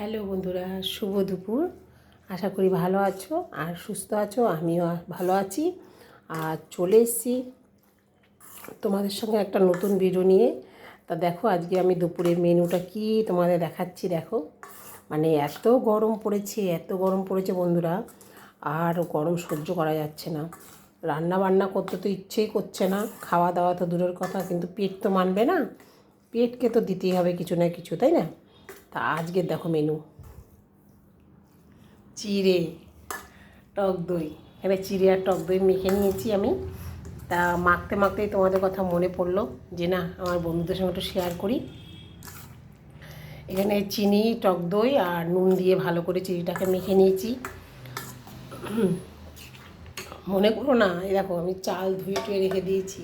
Hello বন্ধুরা, শুভ দুপুর। আশা করি ভালো আছো আর সুস্থ আছো। আমিও ভালো আছি। আর চলে এসেছি তোমাদের সঙ্গে একটা নতুন ভিডিও নিয়ে। তা দেখো, আজকে আমি দুপুরের মেনুটা কি তোমাদের দেখাচ্ছি। দেখো, মানে এত গরম পড়েছে বন্ধুরা, আর গরম সহ্য করা যাচ্ছে না। রান্না বান্না করতে তো ইচ্ছেই করছে না, খাওয়া দাওয়া তো দূরের কথা, কিন্তু পেট তো মানবে না, পেটকে তো দিতেই হবে কিছু না কিছু, তাই না? তা আজকে দেখো মেনু, চিড়ে টক দই। এবার চিড়ে আর টক দই মেখে নিয়েছি আমি। তা মাখতে মাখতেই তোমাদের কথা মনে পড়লো যে না, আমার বন্ধুদের সঙ্গে একটু শেয়ার করি। এখানে চিনি, টক দই আর নুন দিয়ে ভালো করে চিড়িটাকে মেখে নিয়েছি। মনে করো না, এই দেখো আমি চাল ধুয়ে রেখে দিয়েছি,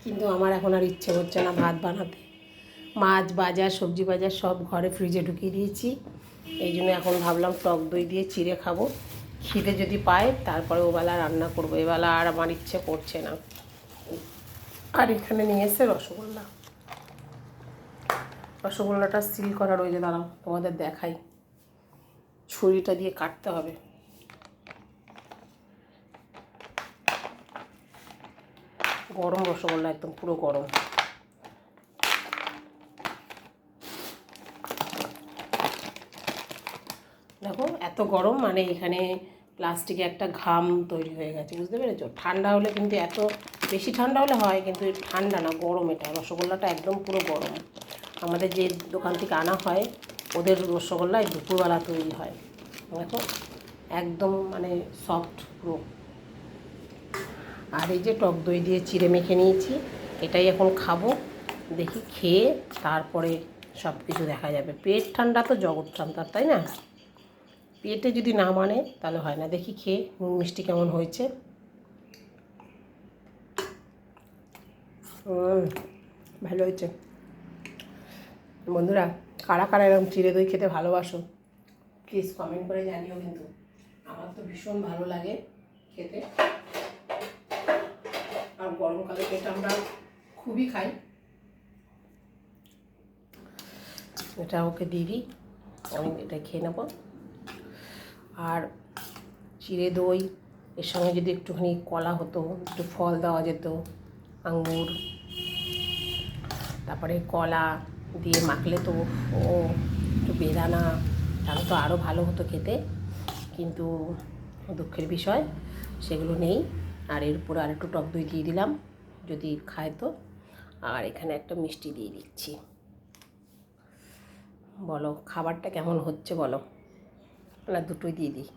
কিন্তু আমার এখন আর ইচ্ছে করছে না ভাত বানাতে। মাছ বাজার, সবজি বাজার সব ঘরে ফ্রিজে ঢুকিয়ে দিয়েছি। এই জন্য এখন ভাবলাম টক দই দিয়ে চিড়ে খাবো। খিদে যদি পায় তারপরে ওবেলা রান্না করবো, এবেলা আর আমার ইচ্ছে করছে না। আর এখানে নিয়ে এসে রসগোল্লাটা সিল করা রয়েছে, দাঁড়াও তোমাদের দেখাই। ছুরিটা দিয়ে কাটতে হবে। গরম রসগোল্লা, একদম পুরো গরম। দেখো এত গরম, মানে এখানে প্লাস্টিকে একটা ঘাম তৈরি হয়ে গেছে, বুঝতে পেরেছো? ঠান্ডা হলে কিন্তু, এত বেশি ঠান্ডা হলে হয়, কিন্তু ঠান্ডা না, গরম। এটা রসগোল্লাটা একদম পুরো গরম। আমাদের যে দোকান থেকে আনা হয়, ওদের রসগোল্লা দুপুরবেলা তৈরি হয়। দেখো একদম মানে সফট পুরো। আর এই যে টক দই দিয়ে চিড়ে মেখে নিয়েছি, এটাই এখন খাবো। দেখি খেয়ে তারপরে সব কিছু দেখা যাবে। পেট ঠান্ডা তো জগৎ ঠান্ডা, তাই না? পেটে যদি না মানে তাহলে হয় না। দেখি খেয়ে নুন মিষ্টি কেমন হয়েছে। ভালো হয়েছে বন্ধুরা। কারা কারা এরকম চিড়ে দই খেতে ভালোবাসো প্লিজ কমেন্ট করে জানিও। কিন্তু আমার তো ভীষণ ভালো লাগে খেতে, আর গরমকালে এটা আমরা খুবই খাই। এটা ওকে দিয়ে দিই, আমি এটা খেয়ে নেব। আর চিড়ে দই এর সঙ্গে যদি একটুখানি কলা হতো, একটু ফল দেওয়া যেত, আঙ্গুর, তারপরে কলা দিয়ে মাখলে তো ও একটু বেদানা, তাহলে তো আরও ভালো হতো খেতে। কিন্তু দুঃখের বিষয় সেগুলো নেই। আর এর উপরে আর একটু টক দই দিয়ে দিলাম যদি খায় তো। আর এখানে একটা মিষ্টি দিয়ে দিচ্ছি। বলো খাবারটা কেমন হচ্ছে বলো, না দুটোই দিয়ে দিই?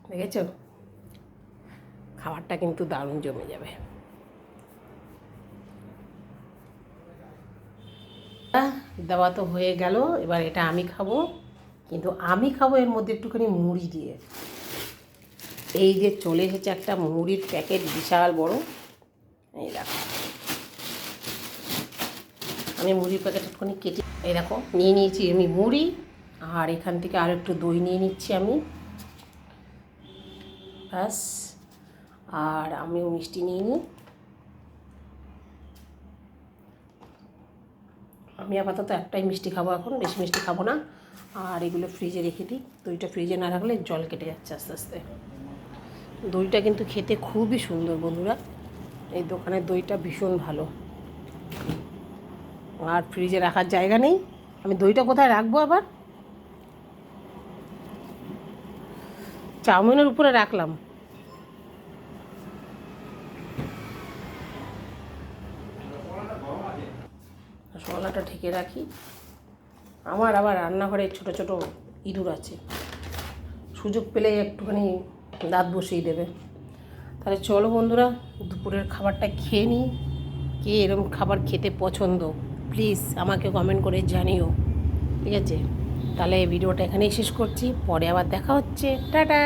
দেখেছো, খাবারটা কিন্তু দারুণ জমে যাবে। দেওয়া তো হয়ে গেল, এবার এটা আমি খাবো। কিন্তু আমি খাবো এর মধ্যে একটুখানি মুড়ি দিয়ে। এই যে চলে এসেছে একটা মুড়ির প্যাকেট, বিশাল বড়। এই দেখো, আমি মুড়ির প্যাকেট একটুখানি কেটে, এই দেখো নিয়ে নিয়েছি আমি মুড়ি। আর এখান থেকে আর একটু দই নিয়ে নিচ্ছি আমি, ব্যাস। আর আমিও মিষ্টি নিয়ে নিই। আমি আপাতত একটাই মিষ্টি খাবো এখন, বেশি মিষ্টি খাবো না। আর এগুলো ফ্রিজে রেখে দিই। দইটা ফ্রিজে না রাখলে জল কেটে যাচ্ছে আস্তে আস্তে। দইটা কিন্তু খেতে খুবই সুন্দর বন্ধুরা, এই দোকানের দইটা ভীষণ ভালো। আর ফ্রিজে রাখার জায়গা নেই, আমি দইটা কোথায় রাখবো আবার? চাউমিনের উপরে রাখলাম। রসগোল্লাটা ঢেকে রাখি। আমার আবার রান্নাঘরে ছোট ছোট ইঁদুর আছে, সুযোগ পেলে একটুখানি দাঁত বসিয়ে দেবে। তাহলে চলো বন্ধুরা, দুপুরের খাবারটা খেয়ে নিই। কে এরকম খাবার খেতে পছন্দ প্লিজ আমাকে কমেন্ট করে জানিও, ঠিক আছে? তাহলে এই ভিডিওটা এখানেই শেষ করছি, পরে আবার দেখা হচ্ছে, টাটা।